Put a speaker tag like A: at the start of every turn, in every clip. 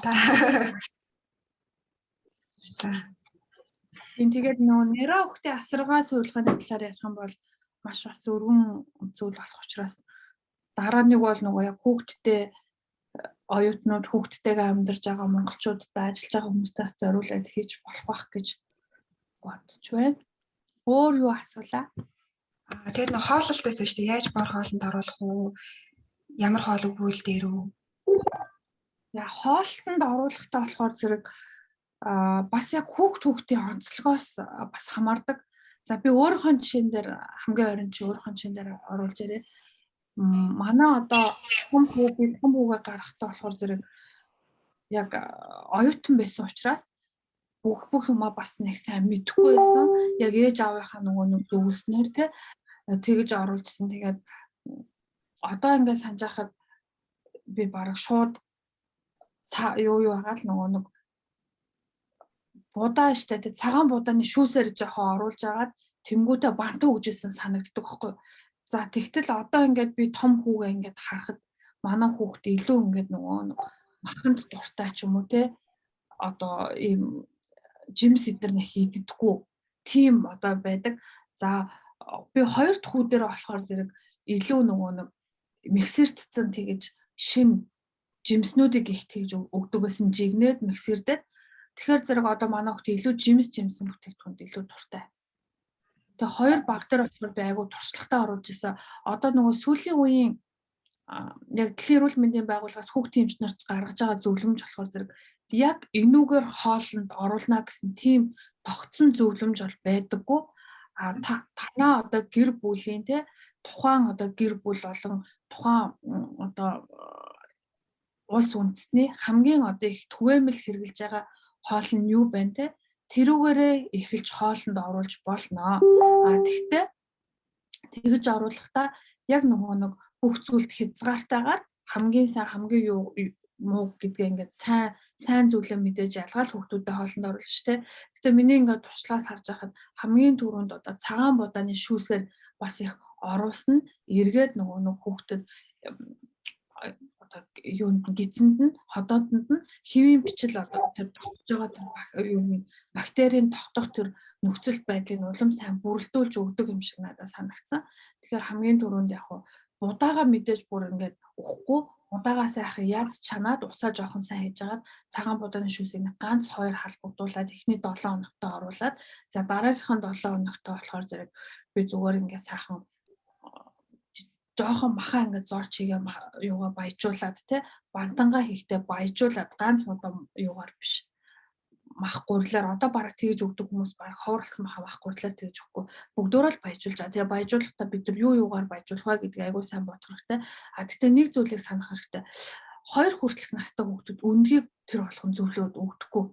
A: За.
B: Тэгээд нэрээ хөхтэй асаргаа суулганы талаар ярих юм бол маш бас өргөн зүйл болох учраас дараа нэг бол нөгөө яг хүүхдтэй оюутнууд хүүхдтэйгээ амьдарч байгаа монголчуудтай ажиллаж байгаа хүмүүстэй зориулаад хийж болох байх гэж бодож байна. Өөр юу асуулаа?
A: Тэгээд нэг хооллолт байсан шүү дээ. Яаж бор хоолнд оруулах уу? Ямар хоол өгвөл дээр үү?
B: За хоолтонд оруулахтаа болохоор зэрэг бас яг хүүхдийн онцлогоос бас хамаардаг. За би өөрийнхөө жишээн дээр хамгийн ойрын чи өөрийнхөө жишээн дээр оруулж ирээ. Манай одоо том хүүгээ гаргахтаа болохоор зэрэг яг оюутан байсан учраас бүх юмаа бас нэг сайн мэдэхгүй байсан. Яг ээж аавынхаа нөгөө нэг зөвлснээр тэгж оруулжсэн. Тэгээд одоо ингээд санаж байхад би бараг шууд юу байгаа л нөгөө нэг будаа штэ тэг цагаан будааны шүүсээр жоохон оруулж агаад тэнгуүтэ бантаа өгжсэн санагддаг байхгүй. За тэгтэл одоо ингээд би том хүүгээ ингээд харахад манай хүүхд илүү ингээд нөгөө маханд дуртай ч юм уу те одоо ийм жимс эдэр нэг хийдэггүй тийм одоо байдаг. За би хоёр дахь хүү дээр болохоор зэрэг илүү нөгөө нэг миксэртцэн тэгэж шин жимснүүдийг их тэгж өгдөг гэсэн жигнээд миксэрдээд тэгэхээр зэрэг одоо манай хүүхд илүү жимсэн бүтээгдэхүүнд илүү дуртай. Тэгээ хоёр баг дээр болохоор би айгу туршлагатай оруулж исэн. Одоо нөгөө сүүлийн үеийн яг дэлхийн эрүүл мэндийн байгууллагаас хүүхдийн эмч нарт гаргаж байгаа зөвлөмж болохоор зэрэг яг энүүгээр хоолнд оруулна гэсэн тийм тогтсон зөвлөмж бол байдаггүй. Танаа одоо гэр бүлийн те тухайн одоо гэр бүл болон тухайн одоо улс үндэстний хамгийн одоо их түгээмэл хэрэгжилж байгаа хоол нь юу байна те тэрүүгээрээ эхэлж хоолнд оруулж болно. Тэгтээ тэгж оруулахдаа яг нөгөө нэг бүх зүйлд хязгаартайгаар хамгийн сайн хамгийн юу муу гэдгээ ингээд сайн зүйлээ мэдээж ялгаал хүүхдүүдэд хоолнд оруулж штэ. Гэтэ миний ингээд туршлагаас харж байхад хамгийн түрүүнд одоо цагаан будааны шүүсээр бас их оруулсан эргээд нөгөө нэг хүүхдэд одоо юунд гидсэнд нь ходоодонд нь хэвийн бичил одоо тэр тогтож байгаа тэр юуны бактерийн тогтох тэр нөхцөл байдлыг улам сайн бүрэлдүүлж өгдөг юм шиг надад санагдсан. Тэгэхээр хамгийн түрүүнд яг будаага мэдээж бүр ингээд өгөхгүй будаагаа сайхан яаж чанаад усаа жоохон сайн хийж агаад цагаан будааны шүүсийг ганц 2 халбагдуулаад эхний 7 хоногтой оруулаад за дараагийнхаа 7 хоногтой болохоор зэрэг би зүгээр ингээд сайхан жоохон махаа ингээд зор чигээ юугаа баяжуулаад те бантангаа хийхдээ баяжуулаад ганц удаа юугаар биш мах гурлаар одоо бараг тэгж өгдөг хүмүүс бараг ховорлсон мах гурлаар тэгж өгөхгүй бүгдөө л баяжуулж байгаа. Тэгээ баяжуулахдаа бид нар юугаар баяжуулах вэ гэдгийг айгуу сайн бодох хэрэгтэй. Тэгтээ нэг зүйлийг санах хэрэгтэй. 2 хүртэлх настай хүүхдүүд өндгийг тэр болгон зөвлөд өгдөггүй.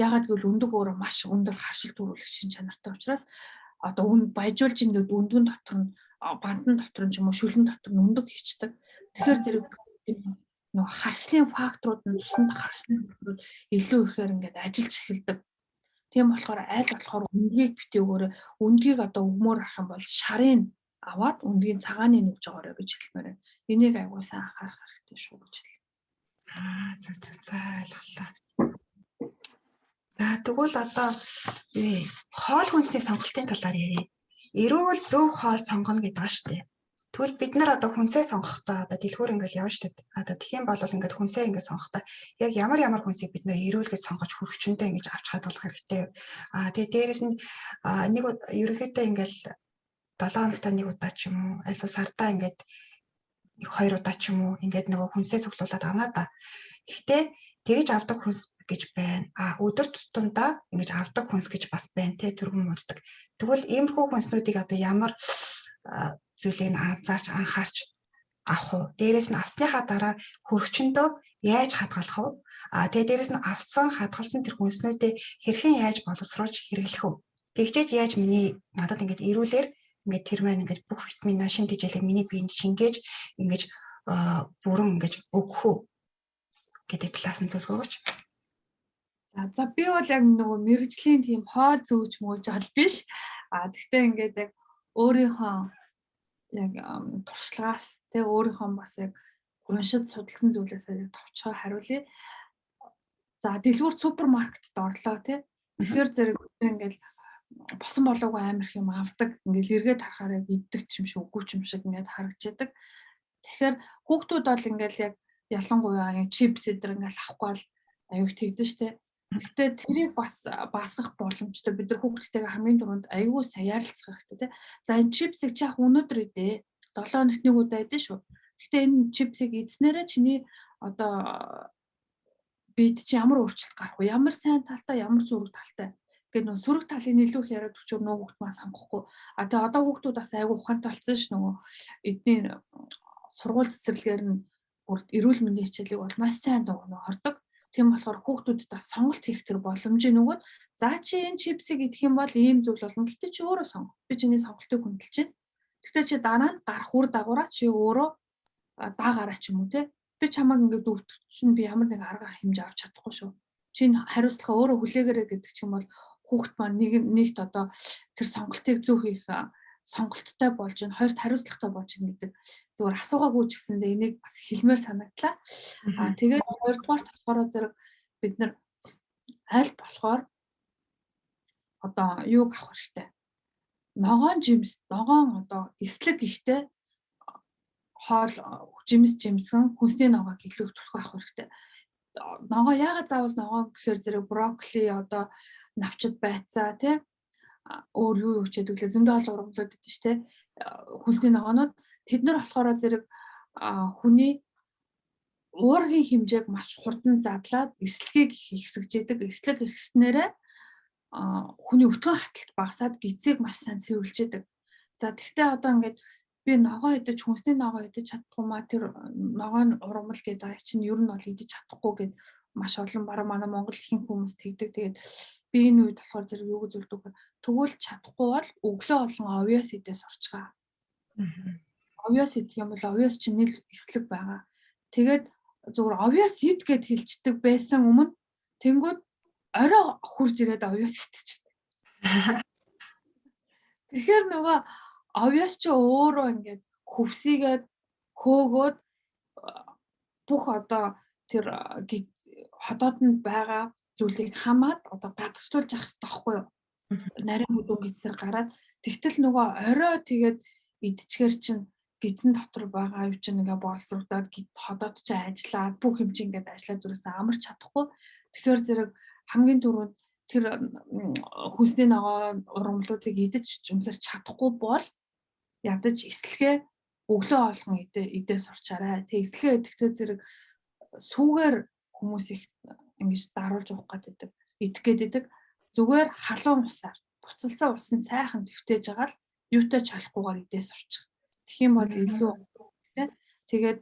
B: Ягаад гэвэл өндөг өөрөө маш өндөр харшил төрүүлэх шин чанартай учраас одоо баяжуулж ингээд өндгөн дотор нь бандан дотор нь ч юм уу шүлэн дотор нь өндөг хийчдэг. Тэгэхээр зэрэг нөгөө харшлын факторууд нь цуснд харшлын факторууд илүү ихээр ингээд ажиллаж эхэлдэг. Тийм болохоор аль болохоор өндгийг битээ өгөөрэй. Өндгийг одоо өгмөр ах юм бол шарын аваад өндгийн цагааны нүгж байгаарай гэж хэлмээр байна. Энийг айгуу сайн анхаарах хэрэгтэй шүү гэж хэлээ.
A: За ойлголоо. За тэгвэл одоо хоол хүнсний сонголтын талаар ярив. Эрүүл зөв хоол сонгоно гэдэг ба шүү дээ. Тэгвэл бид нар одоо хүнсээ сонгохдоо одоо дэлгүүр ингээл явна шүү дээ. Одоо тэгхийн бол ингээд хүнсээ ингээд сонгохдоо яг ямар хүнсийг бид нэр эрүүл гэж сонгож хөрөгчөндөө ингэж авч хадгалах хэрэгтэй. Тэгээ дээрэс нь нэг ерөнхийдөө ингээл 7 хоногт нэг удаа ч юм уу альсаа сардаа ингээд 2 удаа ч юм уу ингээд нөгөө хүнсээ цуглуулад авнаа да. Гэхдээ тэгж авдаг хүнс гэж байна. Өдөр тутамдаа ингэж авдаг хүнс гэж бас байна те тэргүүн мууддаг. Тэгвэл иймэрхүү хүнснүүдийг одоо ямар зүйлийг анхаарч авах уу? Дээрээс нь авсныхаа дараа хөрөгчөндөө яаж хадгалах уу? Тэгээ дээрээс нь авсан хадгалсан тэр хүнснүүдээ хэрхэн яаж боловсруулж хэрэглэх үү? Тэгжээж яаж надад ингэж эрүүлэр ингээд тэр маань ингээд бүх витамин шин тэжээлэг миний биед шингээж ингэж бүрэн ингэж өгөх үү гэдэг талаас нь зөвлөгөөч.
B: За би бол яг нөгөө мэрэгжлийн тийм хоол зөөж мөөж бол биш. Гэхдээ ингээд яг өөрийнхөө яг туршлагаас өөрийнхөө бас яг уншиж судалсан зүйлээс товчхоо хариулъя. За дэлгүүр супермаркетд орлоо тий. Тэгэхээр зэрэг ингээл босон болоогүй амар их юм авдаг. Ингээл эргээд харахаар яг иддэг ч юм шиг үгүй ч юм шиг ингээд харагдчихдаг. Тэгэхээр хүүхдүүд бол ингээл яг ялангуяа чипс эдэр ингээл авахгүй л аюух тэгдэж штэ. Гэхдээ тэрийг бас басгах боломжтой. Бид нар хүүхдтэйгээ хамгийн түрүүнд аюу сайн ярилцах хэрэгтэй тий. За энэ чипсыг чи яг өнөөдөр идэ. 7 хоногт нэг удаа идэ шүү. Гэхдээ энэ чипсыг идснээрээ чиний одоо бид чи ямар өөрчлөлт гарах вэ? Ямар сайн талтай, ямар сөрөг талтай. Гэт нөө сөрөг талын илүү их яриад өчөр нөө хүүхд маа сонгохгүй. А тэгээ одоо хүүхдүүд бас айгүй ухаантай болсон ш нөгөө эдний сургууль цэцэрлэгээр нь бүр эрүүл мэндийн хичээлийг бол маш сайн нөгөө ордог. Тийм болохоор хүүхдүүдэд бас сонголт хийх тэр боломжийн нөгөө за чи энэ чипсыг идэх юм бол ийм зүйл болно. Гэтэ чи өөрөө сонго. Би чиний сонголтыг хүндэлж байна. Гэтэ чи дараа нь гарах үр дагавраа чи өөрөө даагараа ч юм уу те. Би чамайг ингээд өвдөх чинь би ямар нэг арга хэмжээ авч чадахгүй шүү. Чи хариуцлага өөрөө хүлээгээрэй гэдэг чинь бол хүүхэд маань нэгт одоо тэр сонголтыг зөв хийх сонголттой болж байна. Хоёрт хариуцлагатай болж байна гэдэг зүгээр асуугаагүй ч гэсэндээ энийг бас хэлмээр санагдлаа. Тэгээд хоёрдугаарт болохоор зэрэг бид нар аль болохоор одоо юуг авах хэрэгтэй. Ногоон жимс, ногоон одоо эслэг ихтэй хоол жимсгэн хүнсний ногоог илүү их төлхөө авах хэрэгтэй. Ногоо яагаад заавал ногоо гэхээр зэрэг брокколи одоо навчид байцаа тий өөр юу ч гэдэг лээ зөндөө олон ургамлууд гэдэг чинь тий хүнсний ногоонууд тэд нар болохоор зэрэг хүний уургийн хэмжээг маш хурдан задлаад эслэгийг ихсгэж идэг. Эслэг ихснээрээ хүний өтгөн хаталт багасаад гизийг маш сайн цэвэрлж идэг. За тэгтээ одоо ингээд би ногоо идэж хүнсний ногоо идэж чадахгүй маа тэр ногоон ургамал гэдэг чинь ер нь бол идэж чадахгүй гэд маш олон бараг манай Монгол ихэнх хүмүүс тэгдэг. Тэгээд би энэ үед болохоор зэрэг юу гэж зөвлөдөг вэ? Тэгвэл чадахгүй бол өглөө олон овёс идээс сурчгаа. Овёс идэх юм бол овёс чинь нэг эслэг байгаа. Тэгээд зүгээр овёс ид гэд хэлждэг байсан өмнө тэнгүүд орой хурж ирээд овёс идчихдэг. Тэгэхээр нөгөө овёс чи өөрөө ингээд хөвсийгээд хөөгөөд бүх одоо тэр хотоодонд байгаа зүйлийг хамаад одоо гадагшлуулж явах хэрэгтэй байхгүй юу? Нарийн бүдүүн гизсээр гараад тэгтэл нөгөө орой тэгээд идчихэр чинь гизэн дотор байгаа юу чинь ингээ боловсруулаад хотоод чи ажиллаа бүх юм чи ингээд ажиллаад зүрхсээ амарч чадахгүй. Тэгэхээр зэрэг хамгийн түрүүнд тэр хүнсний ногоо ургамлуудыг идэж үнэхээр чадахгүй бол ядаж эслэгээ өглөө олгон идээ сурчаарай. Тэг эслэгээ идэхдээ зэрэг сүүгээр хүмүүс их ингэж даруулж уух гэдэг идэх гэдэг зүгээр халуун усаар буцалсан усан сайхан твтээж байгаа л юутай чалахгүйгээр идээ сурчих. Тэгэх юм бол илүү тийм. Тэгээд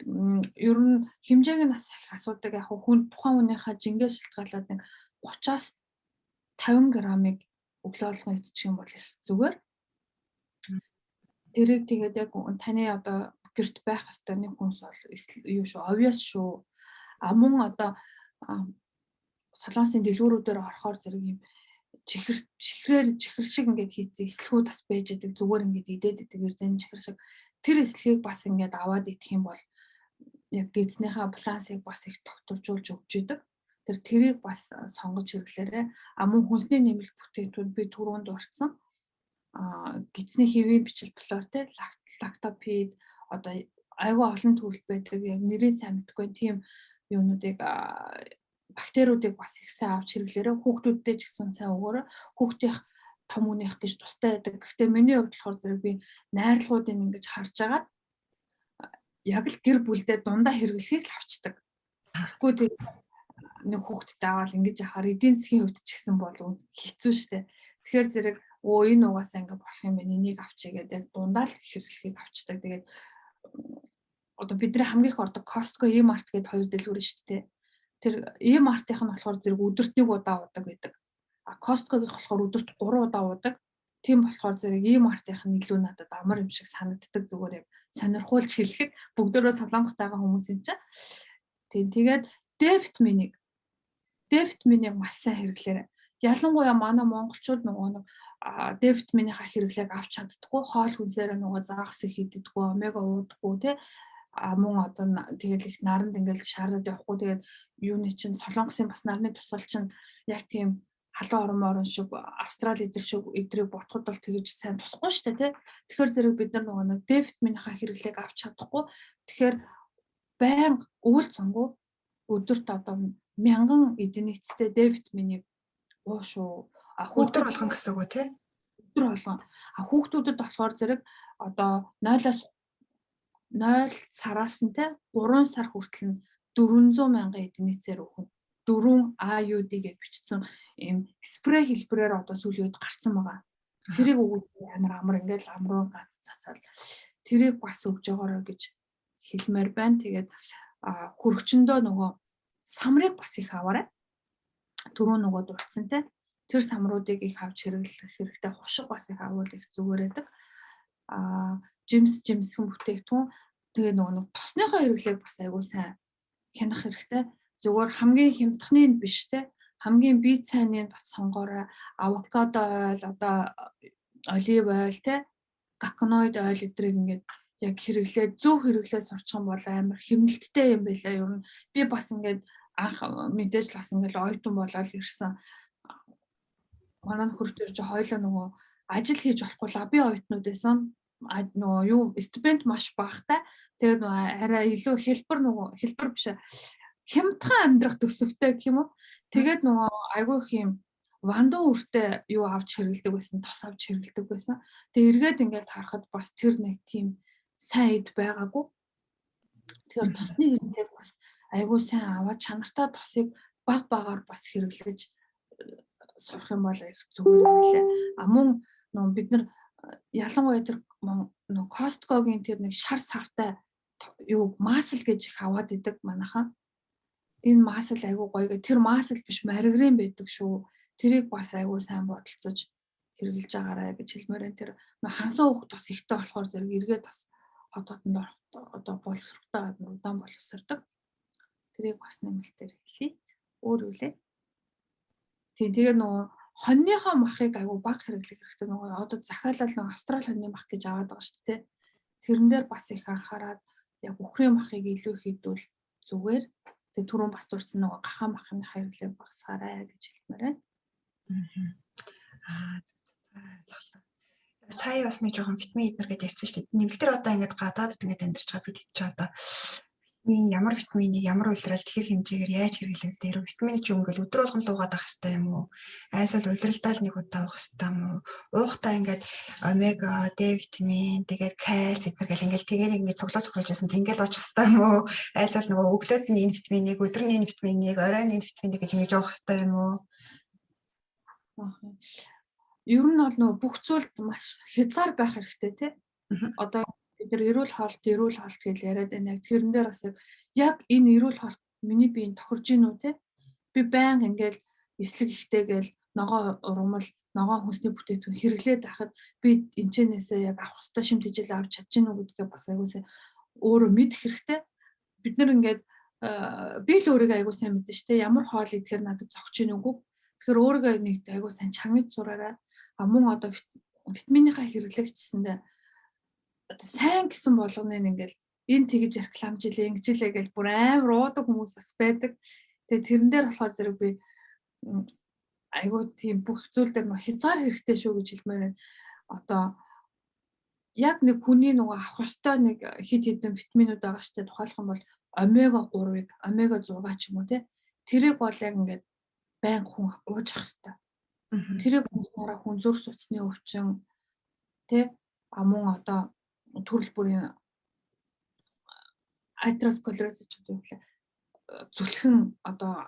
B: ер нь хэмжээг нь бас их асуудаг яг хүн тухайн хүнийхээ жингээс шалтгаалаад нэг 30-аас 50 грамыг өглөө олгон идчих юм бол их зүгээр. Тэрийг тэгээд яг таны одоо гэрт байх ёстой нэг хүнс бол юу шүү, овёс шүү. Мөн одоо солонгосын дэлгүүрүүдээр орохоор зэрэг юм чихэр шиг ингээд хийцэн эслэгүүд бас байж идэг зүгээр ингээд идээд идэг эрзэн чихэр шиг тэр эслэгийг бас ингээд аваад идэх юм бол яг гидснийхаа балансыг бас их тогтворжуулж өгч идэг. Тэрийг бас сонгож хэрэглээрэй. Мөн хүнсний нэмэлт бүтээгдэхүүн би түрүүнд дурдсан. Гидсний хэвийн бичил болоор те лактопид одоо айгүй олон төрөл байдаг. Яг нэрийг сайн мэдэхгүй тийм юунуудыг бактериудыг бас их сайн авч хэрэглээрэй. Хүүхдүүдтэй ч гэсэн сайн өгөөрэй. Хүүхдийн том үнийх гэж тустай байдаг. Гэхдээ миний хувьд болохоор зэрэг би найрлагуудыг ингэж харж агаад яг л гэр бүлдээ дундаа хэрэглэхийг л авчдаг. Тэгэхгүй тэг нэг хүүхдтэй аваад ингэж яхаар эдийн засгийн хувьд ч гэсэн бол хэцүү шттэ. Тэгэхээр зэрэг энэ угаасаа ингэ болох юм байна. Энийг авчиг гэдэг дундаа л хэрэглэхийг авчдаг. Тэгээд одоо бидний хамгийн их ордог Costco E-Mart гэдэг хоёр дэлгүүр шүү дээ. Тэр E-Mart-ийнх нь болохоор зэрэг өдөрт нэг удаа уудаг байдаг. Costco-гийнх болохоор өдөрт 3 удаа уудаг. Тийм болохоор зэрэг E-Mart-ийнх нь илүү надад амар юм шиг санагддаг зүгээр яг сонирхуулж хэлэхэд бүгдөө солонгост байгаа хүмүүс юм чинь. Тэгээд D-витаминыг маш сайн хэрэглээрэй. Ялангуяа манай монголчууд нөгөө D-витаминыхаа хэрэглээг авч чаддаггүй, хоол хүнсээр нөгөө загас их иддэггүй, омега уудаггүй тий. мөн одоо тэгэл их наранд ингээл шаарад явахгүй тэгээд юуны чинь Солонгосын бас нарны тусгал чинь яг тийм халуун орон шиг Австрали эдрийг ботход бол тэгж сайн тусахгүй шүү дээ тий. Тэгэхээр зэрэг бид нар нөгөө нэг D витаминынхаа хэрэглээг авч чадахгүй. Тэгэхээр байнга өвөл цонгоо өдөрт одоо 1000 эдийн нийцтэй D витаминыг ууш шүү.
A: Өдөр болгон гэсэн үг үү тий?
B: Өдөр болгон. Хүүхдүүдэд болохоор зэрэг одоо 0 сараас нь те 3 сар хүртэл нь 400 мянган эдийн нийцээр өгнө. 4 IUD гэж бичсэн ийм спрей хэлбэрээр одоо сүүлийн үед гарсан байгаа. Тэрийг өгөх амар ингээл амруу ганц цацаал тэрийг бас өгж байгаарай гэж хэлмээр байна. Тэгээд хөргөчөндөө нөгөө самрыг бас их аваарай. Түрүү нөгөө дурдсан те тэр самруудыг их авч хэрэглэх хэрэгтэй. Хушиг бас их авал их зүгээр байдаг. Жимсхэн бүтээгдэхүүн тэгээ нөгөө тосныхоо хэрэглээг бас айгүй сайн хянах хэрэгтэй. Зүгээр хамгийн хямдхны нь биш те хамгийн бие цайны бас сонгоорой. Авокадо ойл, одоо олив ойл те гаконоид ойл эдрийг ингээд яг хэрэглээд зөв хэрэглээд сурчих юм бол амар хэмнэлттэй юм байлаа. Ер нь би бас ингээд анх мэдээж л бас ингээд оюутан болоод ирсэн. Манай нөхөр төр чи хоёлоо нөгөө ажил хийж болохгүй лаби оюутнууд байсан. Нөгөө юу стипенд маш багтай. Тэгээд нөгөө арай илүү хэлбэр биш хямдхан амьдрах төсөвтэй гэх юм уу. Тэгээд нөгөө айгүй их юм вандуу үртэй юу авч хэрэгэлдэг байсан, тос авч хэрэгэлдэг байсан. Тэгээд эргээд ингээд харахад бас тэр нэг тийм сайн эд байгаагүй. Тэгэхээр тосны хэрэглээг бас айгүй сайн аваад чанартай тосыг багаар бас хэрэглэж сурах юм бол их зүгээр байлаа. Мөн нөгөө бид нар ялангуяа тэр нөгөө Costco-гийн тэр нэг шар савтай юу масл гэж их аваад идэг манайхан. Энэ масл айгүй гоё гэ тэр масл биш маргарин байдаг шүү. Тэрийг бас айгүй сайн бодолцож хэрэгжилж байгаарай гэж хэлмээр байна. Тэр хансан ух тос ихтэй болохоор зэрэг эргээд бас хотоодонд орох одоо боловсрохтой удаан боловсрдог. Тэрийг бас нэмэлтээр хэлье. Өөр үлээ. Тэгээ нөгөө хоньныхоо махыг айгүй баг хэрэглэх хэрэгтэй. Нөгөө одоо захиалал нөгөө Австрали хоньны мах гэж аваад байгаа шүү дээ. Тэрэн дээр бас их анхаарал яг үхрийн махыг илүү хийдвэл зүгээр. Тэгээ түрүүн бас дурдсан нөгөө гахаа махны хэрэглээг багасгаарай гэж хэлмээр байна.
A: Сая бас нэг жоохон витамин эднэр гэдээ ярьсан шүү дээ. Нэмэлтээр одоо ингээд гадаадд ингээд амьдарч байгаа бид чи одоо ямар витаминыг ямар улиралд хэр хэмжээгээр яаж хэрэглэх дээр витамин ч юм ингээл өдөр болгон луугаад авах хэрэгтэй юм уу? Айсал улиралдаа л нэг удаа уух хэрэгтэй юм уу? Уухтаа ингээд омега, D витамин, тэгээд кальц эднэр гэл ингээл тэгээд ингээд цуглуулж байсан тэгэл уух хэрэгтэй юм уу? Айсал нөгөө өглөөд нь энэ витаминыг, өдөр нь энэ витаминыг, оройн энэ витаминыг гэж ингэж уух хэрэгтэй юм уу?
B: Ер нь бол нөгөө бүх зүйлд маш хязгаар байх хэрэгтэй тий. Одоо бид нар эрүүл хоолт гэж яриад байна. Яг тэрэн дээр бас яг энэ эрүүл хоолт миний биеийн тохирж гин үү те. Би байнга ингээл эслэг ихтэйгээл ногоо ургамал, ногоо хүнсний бүтээгдэхүүн хэрэглээд байхад би энэчнээсээ яг авах ёстой шимт хичээл авч чадж гин үү гэдгээ бас айгуусаа өөрөө мэдэх хэрэгтэй. Бид нар ингээд би л өөрийгөө айгуу сайн мэдэн штэ. Ямар хоол идэхээр надад зогч гин үгүй. Тэгэхээр өөрийгөө нэг айгуу сайн чангаж сураарай. Мөн одоо витаминыхаа хэрэглэгчсэндээ одоо сайн гэсэн болгоны ингээл энэ тэгж рекламжилээ ингэжилээ гэж бүр амар уудаг хүмүүс бас байдаг. Тэгээ тэрэн дээр болохоор зэрэг би айгуу тийм бүх зүйл дээр нөх хязгаар хэрэгтэй шүү гэж хэлмээр байна. Одоо яг нэг хүний нөгөө авах ёстой нэг хэд хэдэн витаминууд байгаа штэ тухайлах юм бол омега 3-ыг омега 6 ч юм уу те. Тэрийг бол яг ингээд байнга хүн ууж ах ёстой. Тэрийг ууснараа хүн зүрх судасны өвчин те мөн одоо төрөл бүрийн атеросклероз гэж юу вэ? Зүлхэн одоо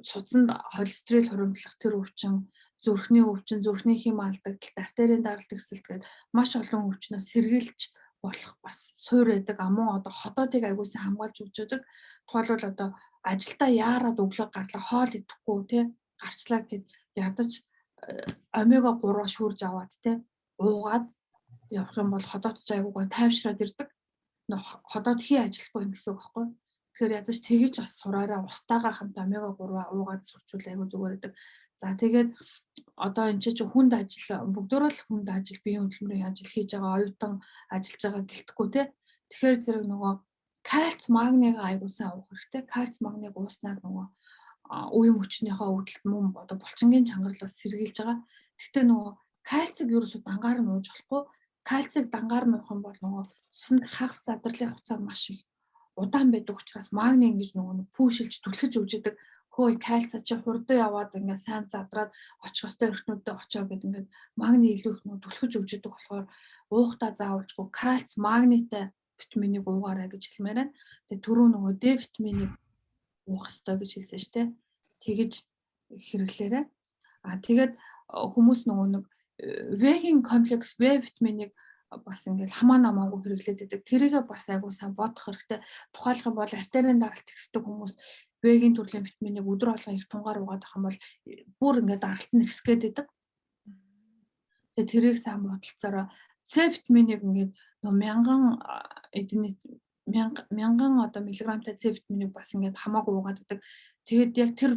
B: судасанд холестерол хуримтлах тэр өвчин, зүрхний өвчин, зүрхний хэм алдагдалт, артерийн даралт эсэлт гэдэг маш олон өвчнөөс сэргийлж болох бас суур байдаг. Мөн одоо хотоодыг аягуулсан хамгаалж өгч өдөг. Тухайлбал одоо ажилдаа яарад өглөө гарлаа хоол идэхгүй те гарчлаа гэд ядаж омега 3 шүүрж аваад те уугаад явах юм бол хотоод ч аягүй тайвшраад ирдэг. Хотоод хий ажилахгүй юм гэсэн үг байхгүй. Тэгэхээр ядаж тэгэж бас сураараа устаагаа хамт омега 3 уугаад сурчвал аягүй зүгээр байдаг. За тэгээд одоо энэ чинь хүнд ажил бүгдөө л хүнд ажил биеийн хөдөлмөрийн ажил хийж байгаа оюутан ажиллаж байгаа гэлтгүй те. Тэгэхээр зэрэг нөгөө кальц магнийг аягүй сайн уух хэрэгтэй. Кальц магнийг ууснаар нөгөө үе мөчнийхөө өвдөлт мөн одоо булчингийн чангарлаас сэргийлж байгаа. Гэхдээ нөгөө кальцийг ерөөсөө дангаар нь ууж болохгүй. Кальцийг дангаар нь уух юм бол нөгөө цуснд хагас задралын хугацаа маш их удаан байдаг учраас магний ингэж нөгөө пүүшилж түлхэж өгч идэг. Хөөе кальц чи хурдан яваад ингээ сайн задраад очих ёстой эрхтнүүдэд очоо гэд ингээд магний илүү их нөгөө түлхэж өгч идэг болохоор уухтаа заавалжгүй кальц магнитай витаминийг уугаарай гэж хэлмээр байна. Тэгээ түрүү нөгөө Д витаминийг уух ёстой гэж хэлсэн шүү дээ. Тэгэж хэрэглээрэй. Тэгээд хүмүүс нөгөө нэг вегийн комплекс В витаминийг бас ингээл хамаа намаагүй хэрэглээд байдаг. Тэрийгээ бас айгуу сайн бодох хэрэгтэй. Тухайлх юм бол артерийн даралт ихсдэг хүмүүс вегийн төрлийн витаминийг өдөр болгон их тунгаар уугаад байх юм бол бүр ингээд даралт нь ихсгээд байдаг. Тэгээд тэрийг сайн бодолцоороо С витаминийг ингээд мянган одоо миллиграмтай С витаминийг бас ингээд хамаагүй уугаад байдаг. Тэгээд яг тэр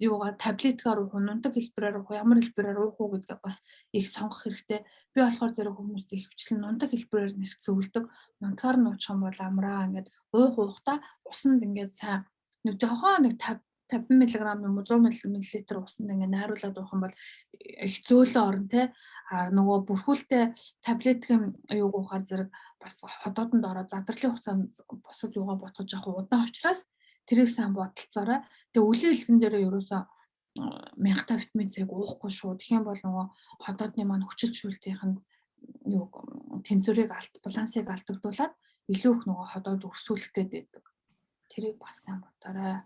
B: юугаа таблеткаар уух, нунтаг хэлбэрээр уух, ямар хэлбэрээр уух уу гэдгээ бас их сонгох хэрэгтэй. Би болохоор зэрэг хүмүүст их хвчлэн нунтаг хэлбэрээр нэг зөвлөдөг. Нунтгаар нь уучих юм бол амраа ингээд уухтаа усанд ингээд сайн нэг жохоо нэг 50 мг юм уу 100 мл усанд ингээд найруулад уух юм бол их зөөлөн орно те. Нөгөө бүрхүүлтэй таблеткийн юуг уухаар зэрэг бас ходоодонд ороод задралын хугацаанд босод юугаа ботгож явах удаан учраас тэрийг сайн бодолцоорой. Тэгээ үлийн хэлсэн дээрээ ерөөсөө мянгатай витамин С-г уухгүй шүү. Тэгэх юм бол нөгөө ходоодны маань хүчил шүүлтийнх нь юу тэнцвэрийг балансыг алдагдуулаад илүү их нөгөө ходоод өрсүүлэх гэдэг. Тэрийг бас сайн бодоорой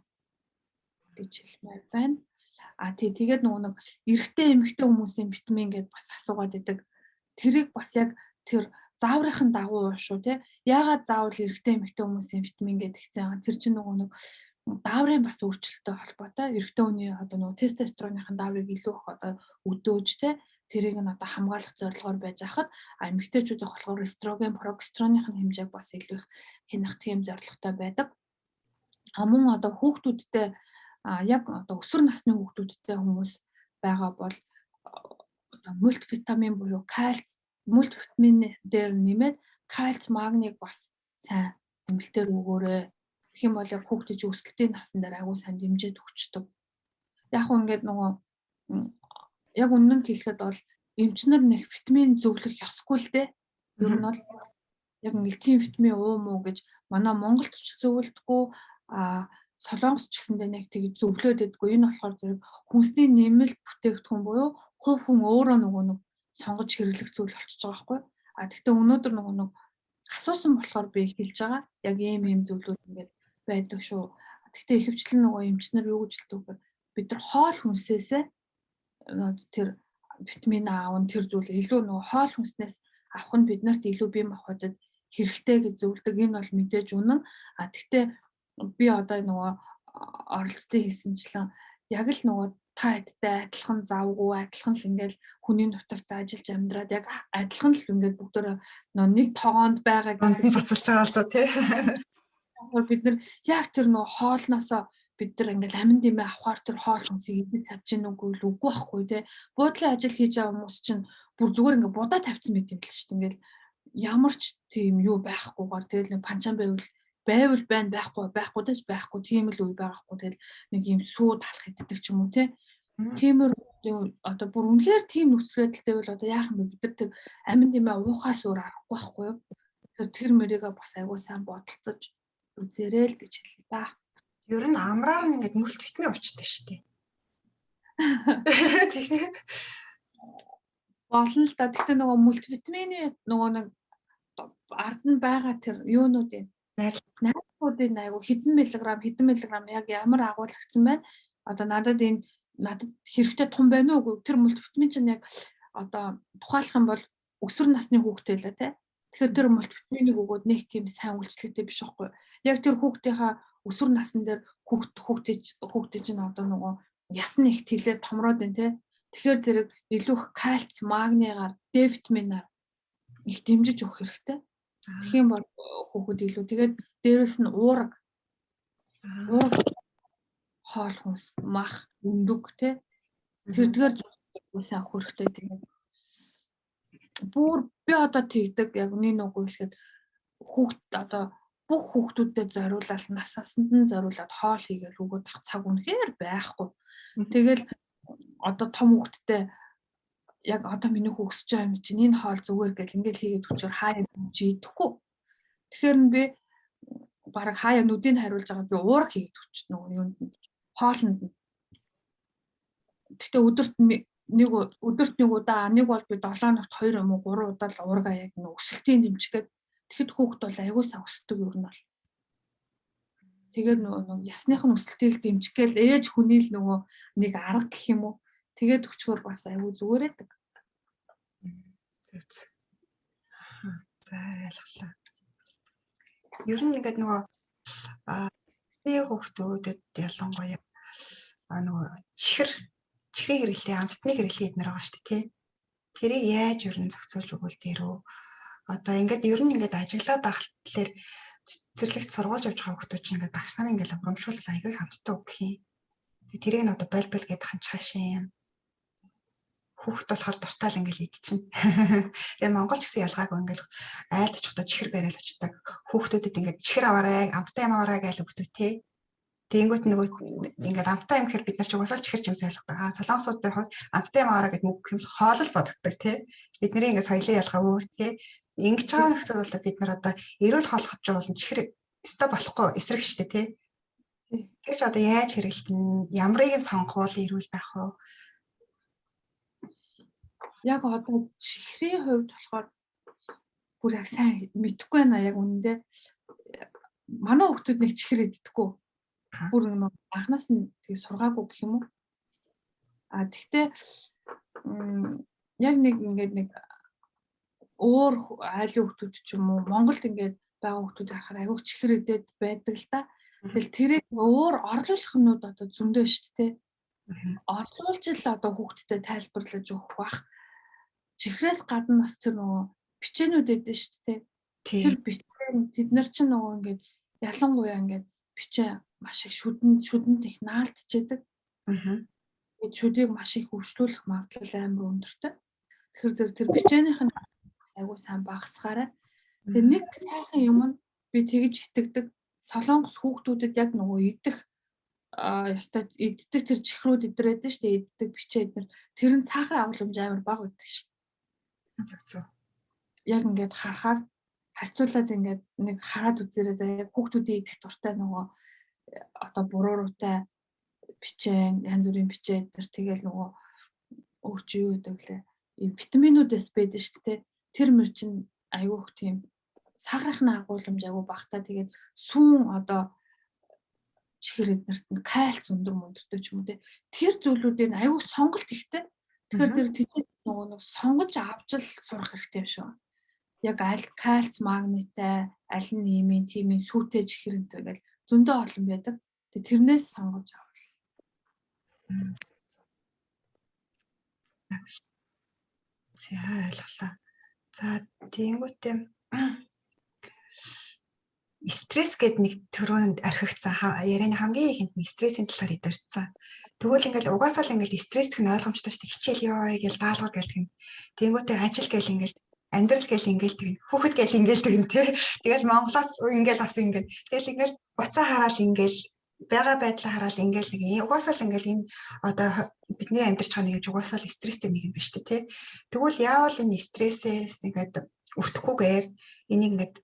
B: гэж хэлмээр байна. Тэгээд нөгөө нэг эрэгтэй эмэгтэй хүмүүсийн витамин гэдээ бас асуугаад байдаг. Тэрийг бас яг тэр зааврын дагуу ууш шүү тий. Яагаад заавал эрэгтэй эмэгтэй хүмүүсийн витамин гэдэг хэвчээ тэр чинь нөгөө нэг дааврын бас өөрчлөлттэй холбоотой. Эрэгтэй хүний одоо нөгөө тестостероныхын дааврыг илүү их одоо өдөөж тий. Тэрийг нь одоо хамгаалах зорилгоор байж хахад эмэгтэйчүүдийн болохоор эстроген, прогестероныхын хэмжээг бас илүү их хянах тийм зорилготой байдаг. Мөн одоо хүүхдүүдтэй яг одоо өсвөр насны хүүхдүүдтэй хүмүүс байгаа бол одоо мультивитамин буюу кальц, мультивитамин дээр нэмээд кальц, магнийг бас сайн эмгэлтээр өгөөрэй. Тэгэх юм бол яг хүүхдийн өсөлтийн насн дээр аягүй сайн дэмжиж өгчдөг. Яг хөө ингээд нөгөө яг үнэн хэлэхэд бол эмчнэр нэг витамин зөвлөх ёсгүй л дээ. Ер нь бол яг ингээд тийм витамин уу муу гэж манай Монголд ч зөвлөдөггүй Солонгос ч гэсэндээ нэг тийг зөвлөөд байдгүй. Энэ болохоор зэрэг хүнсний нэмэлт бүтээгдэхүүн буюу хувь хүн өөрөө нөгөө нэг сонгож хэрэглэх зүйл болчихж байгаа байхгүй. Тэгвэл өнөөдөр нөгөө нэг асуусан болохоор би хэлж байгаа. Яг ийм зөвлүүд ингээд байдаг шүү. Тэгвэл ихэвчлэн нөгөө эмчнэр юу гэж хэлдэг вэ? Бид нар хоол хүнсээсээ тэр витамин аав тэр зүйл илүү нөгөө хоол хүнснээс авах нь биднэрт илүү бие махбодод хэрэгтэй гэж зөвлөдөг. Энэ бол мэдээж үнэн. Тэгвэл би одоо нөгөө оролцсон хэлсэнчлэн яг л нөгөө та хэдтэй адилхан завгүй адилхан л ингээл хүний нутагт ажиллаж амьдраад яг адилхан л ингээд бүгдөө нэг тогоонд байгаа гэж
A: буцалж байгаасаа тий.
B: Бид нар яг тэр нөгөө хоолноосоо бид нар ингээл амин дэмээ авахар тэр хоол хүнсийг идэж чадж гин үгүй л үгүй байхгүй тий. Буудлын ажил хийж байгаа хүмүүс чинь бүр зүгээр ингээд будаа тавьсан мэт юм л шүү дээ. Ингээл ямар ч тийм юу байхгүйгээр тэгэл нэг панчаан байвал байна байхгүй тааш байхгүй тийм л үе байгаахгүй тэгэл нэг юм сууд алах иддэг ч юм уу тиймэр одоо бүр үнэхээр тийм нөхцөл байдалтай бол одоо яах юм бэ бид нар тэр амин дэмээ уухаас өөр аргагүй байхгүй юу тэр мөрийгээ бас аягүй сайн бодолцож үзээрэй л гэж хэлээ да.
A: Ер нь амраар нь ингээд мультивитамин уучдаг шүү дээ. Тэгээд
B: болно л да. Гэхдээ нөгөө мультивитамины нөгөө нэг ард нь байгаа тэр юунуудын найрлагуудын айгу хэдэн миллиграм яг ямар агуулгдсан байна. Одоо надад хэрэгтэй тун байна уу? Тэр мультивитамин чинь яг одоо тухайлах юм бол өсвөр насны хүүхдээ л тий. Тэгэхээр тэр мультивитаминыг өгөөд нэг тийм сайн үйлчлэгтэй биш байхгүй. Яг тэр хүүхдийнхаа өсвөр насн дээр хүүхдээ чинь одоо нөгөө ясн их тэлээ томроод байна тий. Тэгэхээр зэрэг илүү их кальц, магнигаар, Д витаминаар их дэмжиж өгөх хэрэгтэй. Тэгэх юм бол хүүхэд илүү тэгээд дээрэс нь уурга хоол хүнс мах өндөг тий тэрдгээр зүйлээ сайн авах хэрэгтэй. Тэгээд бүр би одоо тэгдэг яг нэг үгүй хэлэхэд хүүхэд одоо бүх хүүхдүүдэд зориулаад насанд нь зориулаад хоол хийгээл өгөөд тах цаг үнэхээр байхгүй. Тэгэл одоо том хүүхдтэй яг одоо миний хүү өсөж байгаа юм чинь энэ хоол зүгээр гэл ингээл хийгээд өчөр хаяа идэхгүй. Тэгэхээр би бараг хаяа нүдийг хариулж байгаа би уурга хийгээд өчт нөгөө юунд нь хоолнд нь. Гэхдээ өдөрт нэг удаа нэг бол би 7 ногт 2 юм уу 3 удаа л уурга яг нэг өсөлтийн дэмжихэд тэгэхэд хүүхд бол аягуулсаа өсдөг юм нь бол. Тэгээд нөгөө ясных нь өсөлтийг дэмжих гээл ээж хүний л нөгөө нэг арга гэх юм уу. Тэгээд өчгөр бас аягүй зүгээрээдэг.
A: За ялгалаа. Ер нь ингээд нөгөө хүүхдүүдэд ялангуяа нөгөө чихрийн хэрэглээ, амтны хэрэглээ эднэр байгаа шүү дээ, тий. Тэрийг яаж ер нь зохицуулж өгвөл тэрөө одоо ингээд ер нь ингээд ажиглаад байх талаар цэцэрлэгт сургууль явж байгаа хүүхдүүд чинь ингээд багш нарын ингээд урамшуулал аягүй хамттай үг гэх юм. Тэрийг нь одоо болбол гэдэг ханчхаа шин. Хүүхд болохоор дуртай л ингээл идчихнэ. Тэгээ Монгол ч гэсэн ялгаагүй ингээл айлдч удаа чихэр барайл очдаг. Хүүхдүүдэд ингээд чихэр аваарай, амттай юм аваарай гэж өгдөг тий. Тэнгүүт нөгөө ингээд амттай юм гэхээр бид нар ч угаасаа чихэр чимс ялгадаг. Солонгосуудын хувьд амттай юм аваарай гэж мөнгө юм хоол л боддог тий. Бидний ингээд соёлын ялгаа өөр тий. Ингэж байгаа нөхцөл бол бид нар одоо эрүүл хооллох гэж болно чихэр өстой болохгүй эсрэг штэ тий. Тэгэж одоо яаж хэрэглэн ямрыг нь сонгохвол эрүүл байх вэ?
B: Яг одоо чихрийн хувьд болохоор бүр яг сайн мэдэхгүй байна яг үнэндээ манай хүүхдүүд нэг чихэр иддэггүй. Бүр нэг анханаас нь тийг сургаагүй гэх юм уу? Тэгтээ яг нэг ингээд нэг өөр айлын хүүхдүүд ч юм уу Монголд ингээд байгаа хүүхдүүд харахаар аягүй чихэр идээд байдаг л да. Тэгэл тэрийг өөр орлуулах юмуд одоо зөндөө шүү дээ. Орлуулж л одоо хүүхдтэй тайлбарлаж өгөх бах. Чихрээс гадна бас тэр нөгөө бичээнүүд эдэн шүү дээ. Тэр бичээн тэд нар чинь нөгөө ингээд ялангуяа ингээд бичээ маш их шүдэнд их наалтчихэд. Тэгээд шүдийг маш их хөвшлүүлэх магадлал амар өндөртэй. Тэгэхээр тэр бичээнийх нь аягүй сайн багасгаарай. Тэгээ нэг сайхан юм нь би тэгж итгэдэг. Солонгос хүүхдүүдэд яг нөгөө идэх ёстой иддэг тэр чихрүүд идрээд нь шүү дээ. Иддэг бичээ эднэр тэр нь цаахын агуулмж амар бага байдаг шүү дээ. Яг ингээд харахаар харьцуулаад ингээд нэг хараад үзээрэй за яг хүүхдүүдийн идэх дуртай нөгөө одоо буруутай бичээ янз бүрийн бичээ эднэр тэгэл нөгөө өөр чи юу гэдэг лээ. Ийм витаминуудээс байдаг шүү дээ. Тэр мөр чинь айгүйх тийм сахархны агуулмж айгүй багтаа тэгээд сүүн одоо чихэр эднэрт нь кальц өндөр мөндөртэй ч юм уу те тэр зүйлүүдийн айгүй сонголт ихтэй. Тэгэхээр зэрэг тэтгэж нөгөө сонгож авч л сурах хэрэгтэй юм шүү. Яг аль кальц магниттай аль нь иймийн тиймийн сүйтэй чихэрэнтэй гэл зөндөө олон байдаг. Тэгээд тэрнээс сонгож авах.
A: За ойлголоо. За тиймээтэй стресс гэдэг нэг төрөнд орхигдсан ярианы хамгийн ихэнд нэг стрессийн талаар идэрсэн. Тэгвэл ингээл угаасаа л ингээл стресстэх нь ойлгомжтой шүү дээ. Хичээл ёо гэж даалгавар гэлдэг юм. Тэнгүүтээ ажил гэл ингээл амьдрал гэл ингээл тэгнэ. Хүүхэд гэл ингээл тэгнэ тий. Тэгэл Монголоос ингээл бас ингээл тэгэл ингээл буцаа хараал ингээл байгаа байдлаа хараад ингээл нэг угаасаа л ингээл энэ одоо бидний амьдарч байгаа нэг угаасаа л стресстэй нэг юм биш үү тий. Тэгвэл яавал энэ стрессээс ингээд өртөхгүйгээр энийг ингээд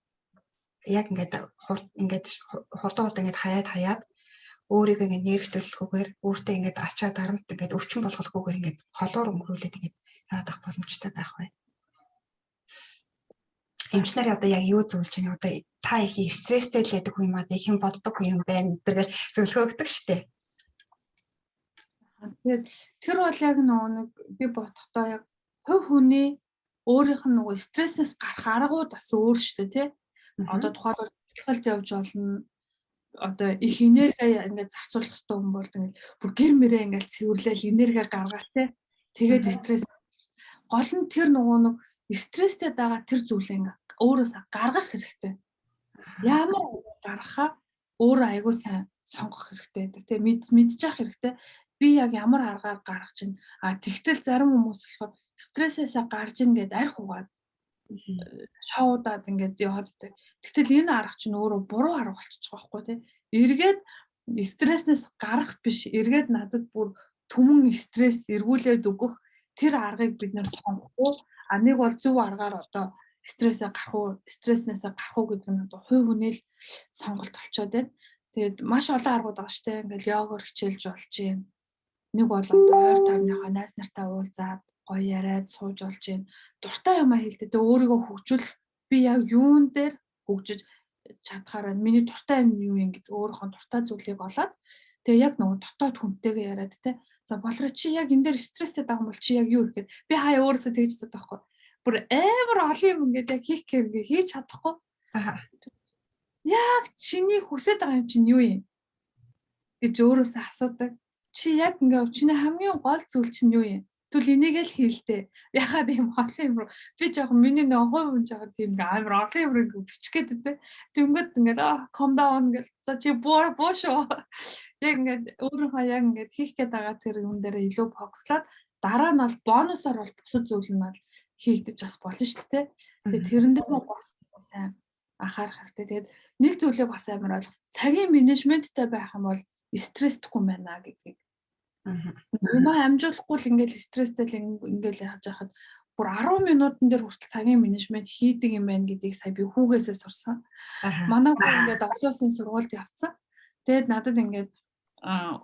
A: яг ингээд хурд ингээд хаяад өөрийгөө ингээд нэрвтүүлэхгүйгээр өөртөө ингээд ачаа дарамт ингээд өвчин болгохгүйгээр ингээд холоор өнгөрүүлээд ингээд яваад ах боломжтой байх бай. Эмчнэр одоо яг юу зөвлөж байна? Одоо та их стресстэй л байдаг юм аа, их юм боддог юм байна гэдэгэл зөвлөгөө өгдөг штеп.
B: Тэгээд тэр бол яг нэг би бодохдоо яг хувь хүний өөрийнх нь нөгөө стрессээс гарах аргууд бас өөр штэ тий. Одоо тухайлбал бэлтгэлд явж болно. Одоо их энерги ингээд зарцуулах хэрэгтэй хүн бол ингээд бүр гэр мөрөө ингээд цэвэрлээл энерги гаргаад тий. Тэгээд стресс гол нь тэр нөгөө нэг стресстэй байгаа тэр зүйлээ ингээд өөрөөсөө гаргах хэрэгтэй. Ямар гаргахаа өөрөө аягүй сайн сонгох хэрэгтэй гэдэг тий. Мэдж явах хэрэгтэй. Би яг ямар аргаар гаргаж чинь тэгтэл зарим хүмүүс болохоор стрессээсээ гарж ийн гэд арх угаад шоудаад ингээд яваад байдаг. Гэтэл энэ арга чинь өөрөө буруу арга болчихж байгаа байхгүй тий. Эргээд стресснээс гарах биш, эргээд надад бүр түмэн стресс эргүүлээд өгөх тэр аргыг бид нэр сонгохгүй. А нэг бол зөв аргаар одоо стресснээс гарах уу гэдэг нь одоо хувь хүний л сонголт болчиход байна. Тэгээд маш олон аргууд байгаа штэ. Ингээл йогоор хичээлж болж юм. Нэг бол одоо ойр тойрныхоо найз нартай уулзаад гоё яриад сууж болж юм. Дуртай юмаа хийлдэ. Тэгээ өөрийгөө хөгжүүлэх би яг юун дээр хөгжиж чадхаар байна. Миний дуртай юм юу юм гэдэг өөрийнхөө дуртай зүйлийг олоод тэгээ яг нөгөө дотоод хүнтэйгээ яриад те. За болроо чи яг энэ дээр стресстэй байгаа юм бол чи яг юу гэхэд би хаяа өөрөөсөө тэгж зэт байхгүй. Бүр амар олон юм ингээд яг хийх гэмгээ хийж чадахгүй. Яг чиний хүсэж байгаа юм чинь юу юм гэж өөрөөсөө асуудаг. Чи яг ингээд чиний хамгийн гол зүйл чинь юу юм? Тэгвэл энийг л хийлдэ. Яхаад юм олон юм руу би жоохон миний нэг хувь хүн жоохон тийм амар олон юм руу ингээд өсчих гээд тэ. Тэнгүүд ингээд calm down гэл за чи боошоо. Яг ингээд өөрийнхөө яг ингээд хийх гээд байгаа тэр юм дээр илүү фокуслаад дараа нь бол бонусоор бол бусад зүйл нь бол хийгдэж бас болно шүү дээ. Тэгээ тэрэн дээр бас сайн анхаарах хэрэгтэй. Тэгээд нэг зүйлийг бас амар ойлгох. Цагийн менежменттэй байх юм бол стресстгүй байна гэдгийг. Юмаа амжуулахгүй л ингээл стресстэй л ингээл яаж яхад бүр 10 минутан дээр хүртэл цагийн менежмент хийдэг юм байна гэдгийг сая би хүүгээсээ сурсан. Манай хүү ингээд олон улсын сургуульд явцсан. Тэгээд надад ингээд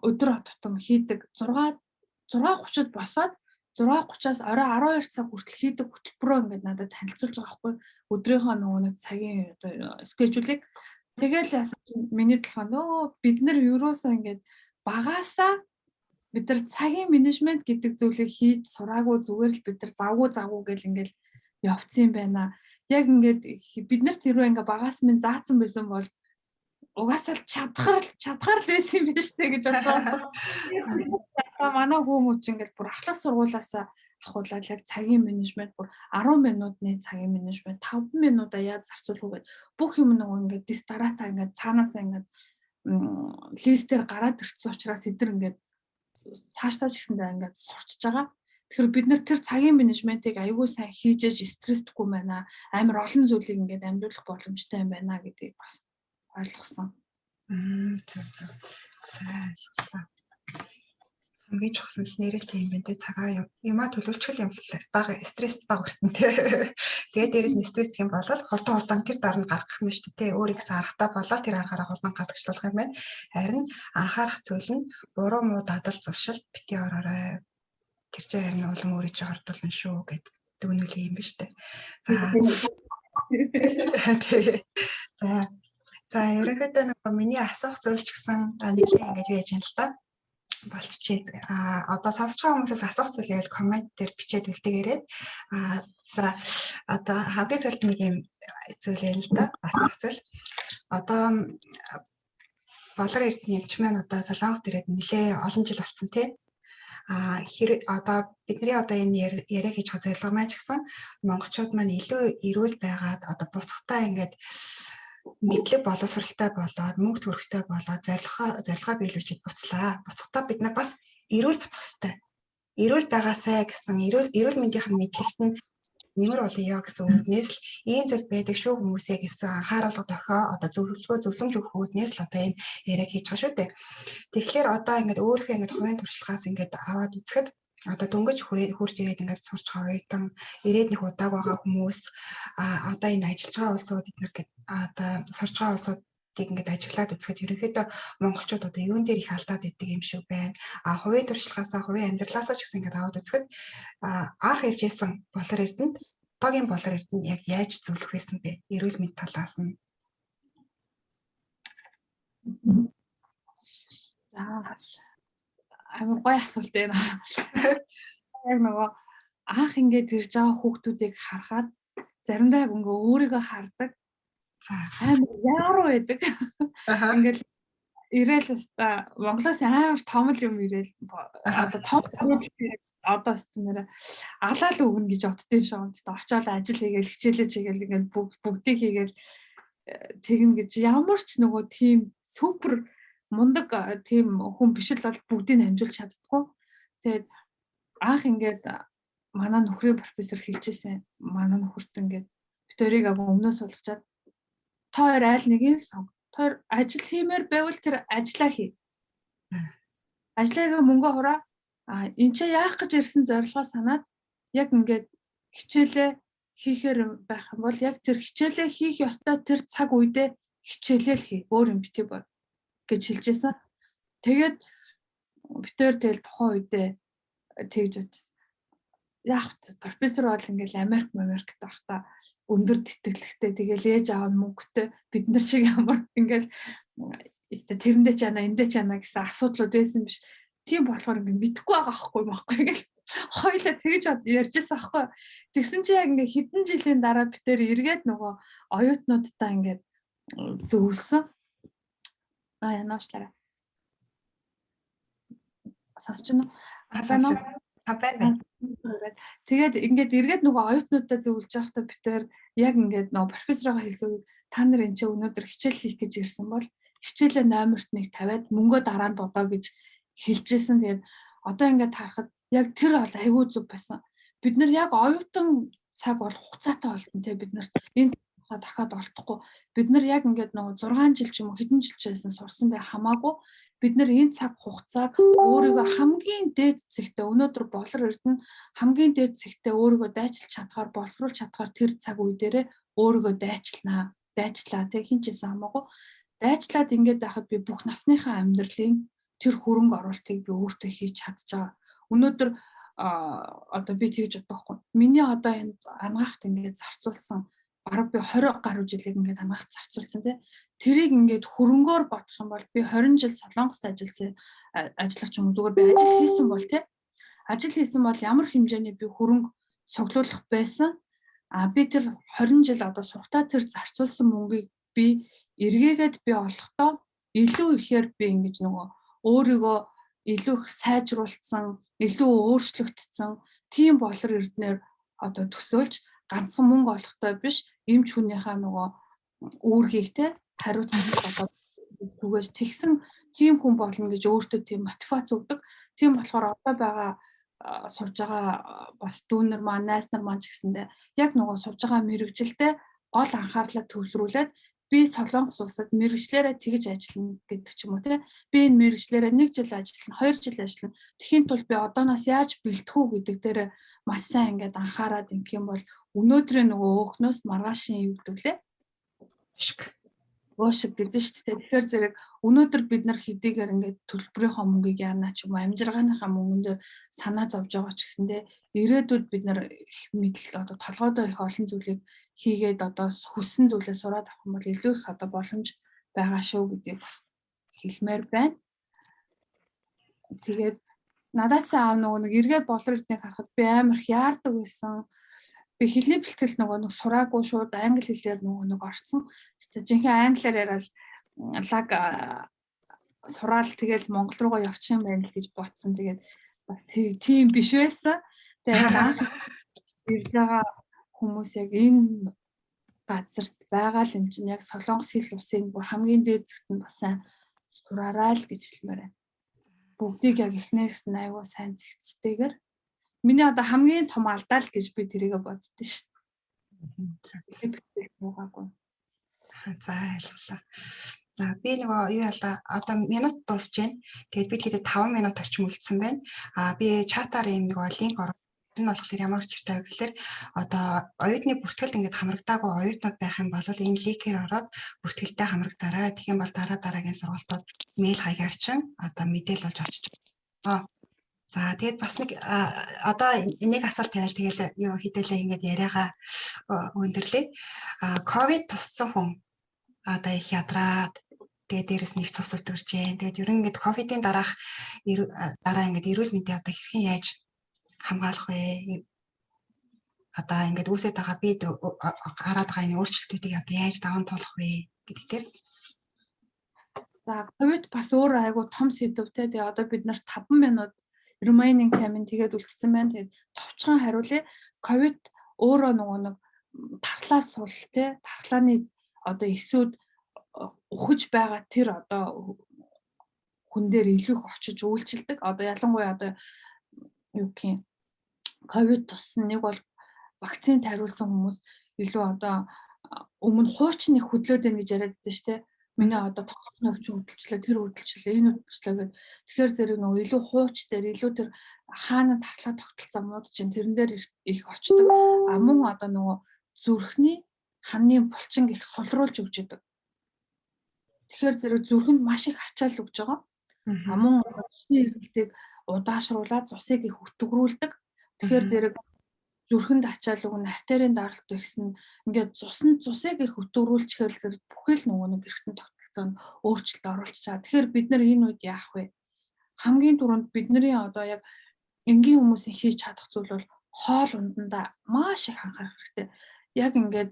B: өдөр тутам хийдэг 6:30-д босоод 6:30-аас орой 12 цаг хүртэл хийдэг хөтөлбөрөө ингээд надад танилцуулж байгаа байхгүй өдрийнхөө нөгөө нэг цагийн скежюлийг. Тэгэл миний толгой бид нар юуроосаа ингээд багаасаа бид нар цагийн менежмент гэдэг зүйлийг хийж сураагүй зүгээр л бид нар завгүй гэл ингээл явцсан байна. Яг ингээд бид нар тэрөө ингээ багаас минь заасан байсан бол угаасаа л чадхаар л байсан юм байна штэ гэж бодсон. Манай хүмүүс ингээл бүр ахлах сургуулаасаа ахуулаад яг цагийн менежмент бүр 10 минутны цагийн менежмент 5 минутаа яаж зарцуулах вэ гэд бүх юм нөгөө ингээд дистаратаа ингээд цаанаасаа ингээд листээр гараад ирсэн учраас эдгээр ингээд цаашдаа ч гэсэндээ ингээд сурчиж байгаа. Тэгэхээр бид нэр тэр цагийн менежментийг аягүй сайн хийж стресстэйгүй байна. Амар олон зүйлийг ингээд амжуулах боломжтой юм байна гэдгийг бас ойлгосон.
A: Зөв. За. Хамгийн чухал нь нэрэл тийм байна те цагаа юмаа төлөвлөчих юм бага стресс бага өртөнтэй. Тэгээд дээрээс нь стресс гэх юм бол хурдан тэр дараа нь гарах юм шүү дээ те. Өөрийгөө аргатай болоод тэр аргаараа хурдан гадагшлуулах юм байна. Харин анхаарах зүйл нь буруу муу дадал зуршилт бити ороорой. Тэр чинь харин улам өөрийгөө хордуулна шүү гэд дүгнүүлэх юм ба шүү дээ. За ерөнхийдөө нөгөө миний асуух зүйл ч гэсэн нэг л ингэж байж байна л да. Болчихжээ. Одоо сонсож байгаа хүмүүсээс асуух зүйлээ коммент дээр бичээд үлдээгээрэй. За одоо хамгийн сүүлд нэг юм зүйл ярил л да. Асуух зүйл. Одоо Болор Эрдэнэ өвч маань одоо Солонгост ирээд нэлээ олон жил болсон тий. Одоо бидний одоо энэ яриа хийж байгаа зорилго маань ч гэсэн монголчууд маань илүү эрүүл байгаад одоо буцахтаа ингээд мэдлэг боловсралтай болоод мөнгө төрхтэй болоод зорилгоо биелүүлж буцлаа. Буцахтаа бид нар бас эрүүл буцах хэрэгтэй. Эрүүл байгаасай гэсэн эрүүл мэндийнх нь мэдлэгт нь нэмэр болъё гэсэн үгнээс л ийм зүйл байдаг шүү хүмүүсээ гэсэн анхааруулга тохио одоо зөвлөмж өгөх үүднээс л одоо энэ яриаг хийж байгаа шүү дээ. Тэгэхээр одоо ингээд өөрийнхөө ингээд хувийн туршлагаас ингээд аваад үзэхэд одоо дөнгөж хурж ирээд ингээд сурч байгаа оюутан ирээд нэг удааг байгаа хүмүүс одоо энэ ажиллаж байгаа улсууд бид нар одоо сурч байгаа улсуудыг ингээд ажиглаад үзэхэд ерөнхийдөө монголчууд одоо юун дээр их алдаад идэг юм шиг байна. Хувийн туршлагаасаа хувийн амьдралаасаа ч гэсэн ингээд аваад үзэхэд анх иржсэн Болор Эрдэнэт одоогийн Болор Эрдэнэ яг яаж зөвлөх байсан бэ? Эрүүл мэнд талаас нь.
B: За амар гоё асуулт байна. Яг нөгөө анх ингээд ирж байгаа хүүхдүүдийг харахад заримдаа ингээ өөрийгөө хардаг.
A: За
B: амар яаруу байдаг. Ингээл ирээл өста Монголоос амар том юм ирээл одоо том одоо нэрэ алаал өгнө гэж боддсон юм шиг юм тест очоод ажил хийгээл хичээлээ чигээл ингээл бүгдийг хийгээл тэгнэ гэж ямар ч нөгөө тийм супер мундаг тийм хүн биш л бол бүгдийг амжуулж чаддгүй. Тэгээд анх ингээд манай нөхрийн профессор хэлжсэн. Манай нөхөрт ингээд бид хоёрыг агуу өмнөөс суулгачаад та хоёр айл нэгийг сонг. Та хоёр ажил хиймээр байвал тэр ажлаа хий. Ажлаагаа мөнгө хураа. Энд чи яах гэж ирсэн зорилгоо санаад яг ингээд хичээлээ хийхээр байх юм бол яг тэр хичээлээ хийх ёстой тэр цаг үедээ хичээлээ л хий. Өөр юм битгий бод гэж хэлжсэн. Тэгээд бид хоёр тэгэл тухайн үедээ тэгж утсан. Яг профессор бол ингээл Америкт байхдаа өндөр тэтгэлэгтэй тэгэл ээж аав нь мөнгөтэй бид нар шиг ямар ингээл өстө тэрэндээ ч яана эндээ ч яана гэсэн асуудлууд байсан биш. Тийм болохоор ингээд мэдэхгүй байгаа байхгүй гэл хоёлаа тэгж ярьжсэн аахгүй. Тэгсэн чи яг ингээд хэдэн жилийн дараа бид тээр эргээд нөгөө оюутнуудтай ингээд зөвлөсөн. Янаашлаа. Сонсч нь
A: байна.
B: Тэгээд ингээд эргээд нөгөө оюутнуудаа зөвлөж байхдаа бид тээр яг ингээд нөгөө профессороо хэлсэн та нар энэ ч өнөөдөр хичээл хийх гэж ирсэн бол хичээлээ номерт 1 тавиад мөнгөө дараа нь бодоо гэж хэлжсэн. Тэгээд одоо ингээд харахад яг тэр бол айгүй зүг байсан. Бид нар яг оюутан цаг бол хугацаатай болтон те бид нарт энэ хугацаа дахиад олдохгүй. Бид нар яг ингээд нөгөө 6 жил ч юм уу хэдэн жил ч байсан сурсан бай хамаагүй бид нар энэ цаг хугацааг өөрийгөө хамгийн дээд зэгтээ өнөөдөр болор эрдэнэ хамгийн дээд зэгтээ өөрийгөө дайчилж чадхаар боловсруулж чадхаар тэр цаг үе дээрээ өөрийгөө дайчлаа тэг хинчээсэн хамаагүй дайчлаад ингээд байхад би бүх насныхаа амьдралын тэр хөрөнгө оруулалтыг би өөртөө хийж чадчихаа. Өнөөдөр одоо би тэгж бодохгүй. Миний одоо энэ ангаахт ингээд зарцуулсан бараг би 20 гаруй жилиг ингээд ангаахт зарцуулсан тий. Тэрийг ингээд хөрөнгөөр бодох юм бол би 20 жил Солонгост ажиллах ч юм уу зүгээр би ажил хийсэн бол тий. Ажил хийсэн бол ямар хэмжээний би хөрөнгө цуглуулах байсан. Би тэр 20 жил одоо сурахтаа тэр зарцуулсан мөнгийг би эргээгээд би олохдоо илүү ихээр би ингэж нөгөө өөрийгөө илүү их сайжруулсан, илүү өөрчлөгдсөн тийм болор эрдэнээр одоо төсөөлж ганцхан мөнгө олохтой биш эмч хүнийхээ нөгөө үүргийг те хариуцлагыг одоо түгээж тэгсэн тийм хүн болно гэж өөртөө тийм мотивац өгдөг. Тийм болохоор одоо байгаа сурж байгаа бас дүүнер маань, найз нар маань ч гэсэндээ яг нөгөө сурж байгаа мэрэгжилдээ гол анхаарлаа төвлөрүүлээд би Солонгос улсад мэрэгчлэрээ тэгж ажиллана гэдэг ч юм уу тий. Би энэ мэрэгчлэрээ 1 жил ажиллана, 2 жил ажиллана. Тэхийн тулд би одооноос яаж бэлтэх үү гэдэг дээр маш сайн ингээд анхаарад ингэх юм бол өнөөдрийн нөгөө өөхнөөс маргаашийн юу гэдэг лээ? Уушиг гэдэг нь шүү дээ. Тэгэхээр зэрэг өнөөдөр бид нар хэдийгээр ингээд төлбөрийнхөө мөнгийг яана ч юм уу амжиргааныхаа мөнгөн дээр санаа зовж байгаа ч гэсэндээ ирээдүйд бид нар мэдл одоо толгойдоо их олон зүйлийг хийгээд одоо хүссэн зүйлээ сураад авах юм бол илүү их одоо боломж байгаа шүү гэдгийг бас хэлмээр байна. Тэгээд надаас аав нөгөө нэг эргээд болор эрднийг харахад би амар их яардаг байсан. Би хэлний бэлтгэл нөгөө сураагүй шууд англи хэлээр нөгөө орсон. Тэгтээ жинхэнэ англиар яриад лаг сураал тэгэл Монгол руугаа явчих юм байна л гэж бодсон. Тэгээд бас тийм биш байсан. Тэгээд анх ирж байгаа хүмүүс яг энэ газарт байгаа л юм чинь яг Солонгос хэл усын бүр хамгийн дээд зэгт нь бас сайн сураарай л гэж хэлмээр байна. Бүгдийг яг эхнээс нь аюу сайн зэгцтэйгээр миний одоо хамгийн том алдаал гэж би тэрийгэ боддоо шүү дээ.
A: За ойлголоо. За би нөгөө юу ялаа одоо минут дуусж байна. Тэгээд би тэгээд 5 минут орчим үлдсэн байна. Би чатаар юм нөгөө линк оруулах. Энэ болохоор ямар учиртай вэ гэхээр одоо оюутны бүртгэлд ингээд хамрагдаагүй оюутнууд байх юм бол энэ линкээр ороод бүртгэлдээ хамрагдаарай. Тэгэх юм бол дараагийн сургалтууд мэйл хаягаар чинь одоо мэдээлэл болж очиж байна. За тэгээд бас нэг одоо нэг асуулт тавиал тэгэл юу хэдүүлээ ингээд яриагаа өндөрлөө. Ковид туссан хүн одоо их ядраад тэгээд дээрэс нэг цус өртөрж जैन. Тэгээд ер нь ингээд ковидын дараа ингээд эрүүл мэндийн одоо хэрхэн яаж хамгаалах вэ? Одоо ингээд үүсэж байгаа бид хараад байгаа энэ өөрчлөлтүүдийг одоо яаж даван туулах вэ гэдэг дээр.
B: За ковид бас өөр айгу том сэдв те. Тэгээ одоо бид нар 5 минут remaining time тэгээд үлдсэн байна. Тэгээд товчхон хариулъя. Ковид өөрөө нөгөө нэг тархлаас сул те. Тархлааны одоо эсүүд ухаж байгаа тэр одоо хүн дээр илүү их очиж үйлчилдэг. Одоо ялангуяа одоо юу гэх юм ковид туссан нэг бол вакцинд хариулсан хүмүүс илүү одоо өмнө хуучин их хөдлөөд байна гэж яриад байсан шүү дээ. Миний одоо тоглолтын өвчин хөдөлчлөө, тэр хөдөлчлөө, энэ хөдөлчлөө гэдэг. Тэгэхээр зэрэг нөгөө илүү хууч дээр илүү тэр хаана тархлаа тогтолцоо мууд чинь тэрэн дээр их очдог. А мөн одоо нөгөө зүрхний ханы булчин их сулруулж өгч идэг. Тэгэхээр зэрэг зүрхэнд маш их ачаал өгж байгаа. А мөн цусны эргэлтийг удаашруулад цусыг их өтгөрүүлдэг. Тэгэхээр зэрэг зүрхэнд ачаал өгнө, артерийн даралт ихсэн ингээд цусыг их өтгөрүүлчихээр зэрэг бүхэл нөгөө нэг эргэтэн тогтолцоонд өөрчлөлт оруулж чаа. Тэгэхээр бид нар энэ үед яах вэ? Хамгийн түрүүнд бидний одоо яг энгийн хүмүүсийн хийж чадах зүйл бол хоол унданда маш их анхаарах хэрэгтэй. Яг ингээд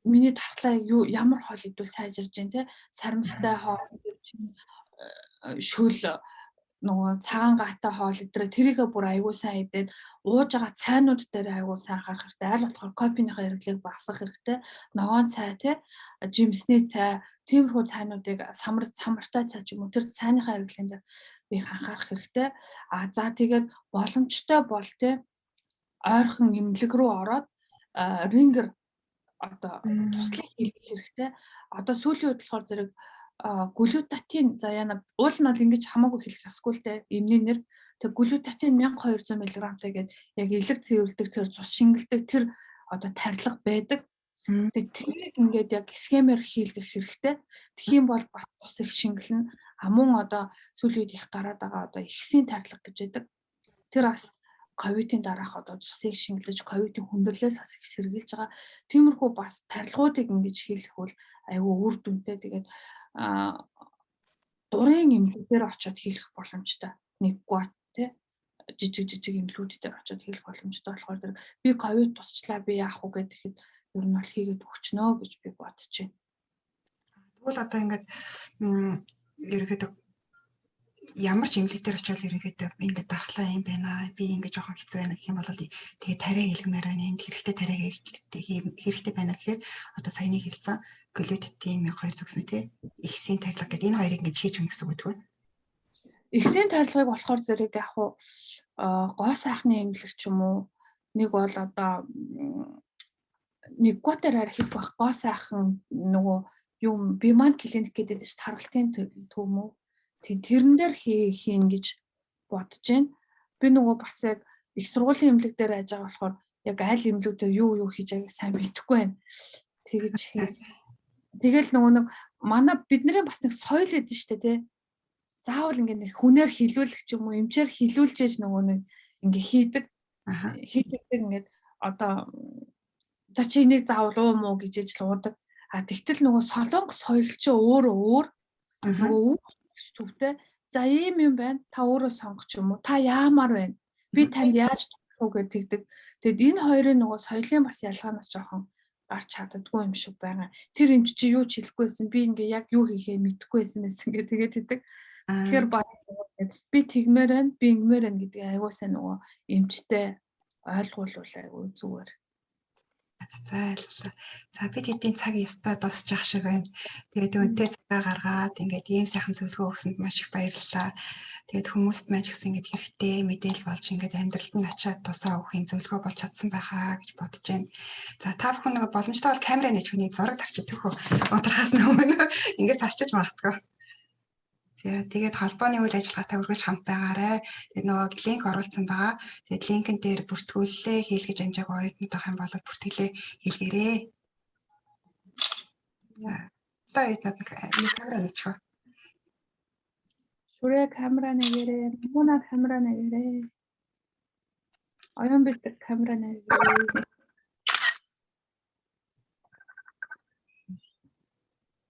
B: миний тархлаа ямар хоол идвэл сайжирж дээ те сарамстай хоол шөл нөгөө цагаан гаатай хоол өдрөө тэрийгээ бүр аягүй сайн идээд ууж байгаа цайнууд дээр аягүй сайн анхаарах хэрэгтэй. Аль болохоор кофеныхаа хэрэглээг багасгах хэрэгтэй. Ногоон цай те жимсний цай тиймэрхүү цайнуудыг самартай цай ч юм уу тэр цайныхаа хэрэглээнд их анхаарах хэрэгтэй. А за тэгээд боломжтой бол те ойрхон эмнэлэг рүү ороод рингер одоо туслах хийх хэрэгтэй. Одоо сүүлийн үед болохоор зэрэг глютатин за яна уул нь бол ингэж хамаагүй хэлэх ёсгүй л дээ эмний нэр. Тэг глютатин 1200 мг-тай гээд яг элэг цэвэрлдэг тэр цус шингэлдэг тэр одоо тарилга байдаг. Тэг тэрийг ингээд яг схемээр хийлгэх хэрэгтэй. Тэгхийн бол бас цус их шингэлнэ. А мөн одоо сүүлийн үед их гараад байгаа одоо ихсийн тарилга гэж байдаг. Тэр бас ковидын дараах одоо цусыг шингэлж ковидын хүндрэлээс бас их сэргийлж байгаа. Тиймэрхүү бас тарилгуудыг ингэж хийлгэх бол айгүй үр дүнтэй. Тэгээд дурын эмнэлгээр очиод хийлгэх боломжтой. Нэг гуат тий жижиг эмнэлүүд дээр очиод хийлгэх боломжтой болохоор зэрэг би ковид тусчлаа би яах вэ гэхэд ер нь бол хийгээд өгчнөө гэж би бодож байна.
A: Тэгвэл одоо ингээд ерөөхдөө ямар ч эмнэлэг дээр очиод ерөөхдөө ингээд дархлаа юм байна. Би ингээд жоохон хэцүү байна гэх юм бол тэгээ тариа хэлгмээр байна. Энд хэрэгтэй тариа хэрэгтэй байна гэхээр одоо саяны хэлсэн глютатин 1200 зүгснэ тий. Ихсийн тарилга гэдэг энэ хоёрыг ингээд хийж өгнө гэсэн үг үү?
B: Ихсийн тарилгыг болохоор зэрэг яг уу гоо сайхны эмнэлэг ч юм уу нэг бол одоо нэг гутаар архив байх гоо сайхан нөгөө юм биман клиник гэдэг чинь таргалтын төв мө тэрэн дээр хийн гэж бодож байна. Би нөгөө бас яг их сургуулийн эмнэлэг дээр ажиж байгаа болохоор яг аль эмнэлгүүдээр юу хийж байгааг сайн мэдэхгүй байна. Тэгэж тэгэл нөгөө нэг манай бидний бас нэг соёл гэдэг нь шүү дээ тий. Заавал ингээд нэг хүнээр хилүүлэх ч юм уу эмчээр хилүүлж яж нөгөө нэг ингээ хийдэг. Хийлэгдэг ингээд одоо за чи энийг заавал уу муу гэж иж л уудаг. А тэгтэл нөгөө солонгос соёл чи өөр нөгөө төвтэй за ийм юм байна та өөрөө сонгоч юм уу та яамаар байна би танд яаж туслах уу гэдэг. Тэгэд энэ хоёрын нөгөө соёлын бас ялгаанаас жоохон гарч чаддаггүй юм шиг байгаа. Тэр эмч чи юу ч хэлэхгүй байсан би ингээ яг юу хийхээ мэдэхгүй байсан гэ тэгээд хэлдэг. Тэгэхээр би тэгмээр байна би ингэмээр байна гэдэг айгуусаа нөгөө эмчтэй ойлгуулвал айгуу зүгээр.
A: За ойлголоо. За бид хэдийн цаг ёстой дуусч явах шиг байна. Тэгээд өнтэй цагаа гаргаад ингээд ийм сайхан зөвлөгөө өгсөнд маш их баярлалаа. Тэгээд хүмүүст маань ч гэсэн ингээд хэрэгтэй мэдээлэл болж ингээд амьдралд нь ачаад тусаа өгөх юм зөвлөгөө болж чадсан байхаа гэж бодож байна. За та бүхэн нэг боломжтой бол камераа нээж хүний зураг тарчиж түүхөө унтрахаас өмнө ингээд сарчиж магтгаа. Тэгээд холбооны үйл ажиллагаатай үргэлж хамт байгаарай. Тэгээд нөгөө линк оруулсан байгаа. Тэгээд линкэн дээр бүртгүүлээ хийлгэж амжааг оюутнууд авах юм бол бүртгэлээ хийлгээрэй. За. Одоо эднад камера нэчгөө.
B: Шүрээ камера нэгээрээ, муна камера нэгээрээ. Оюун бид камера нэгээрээ.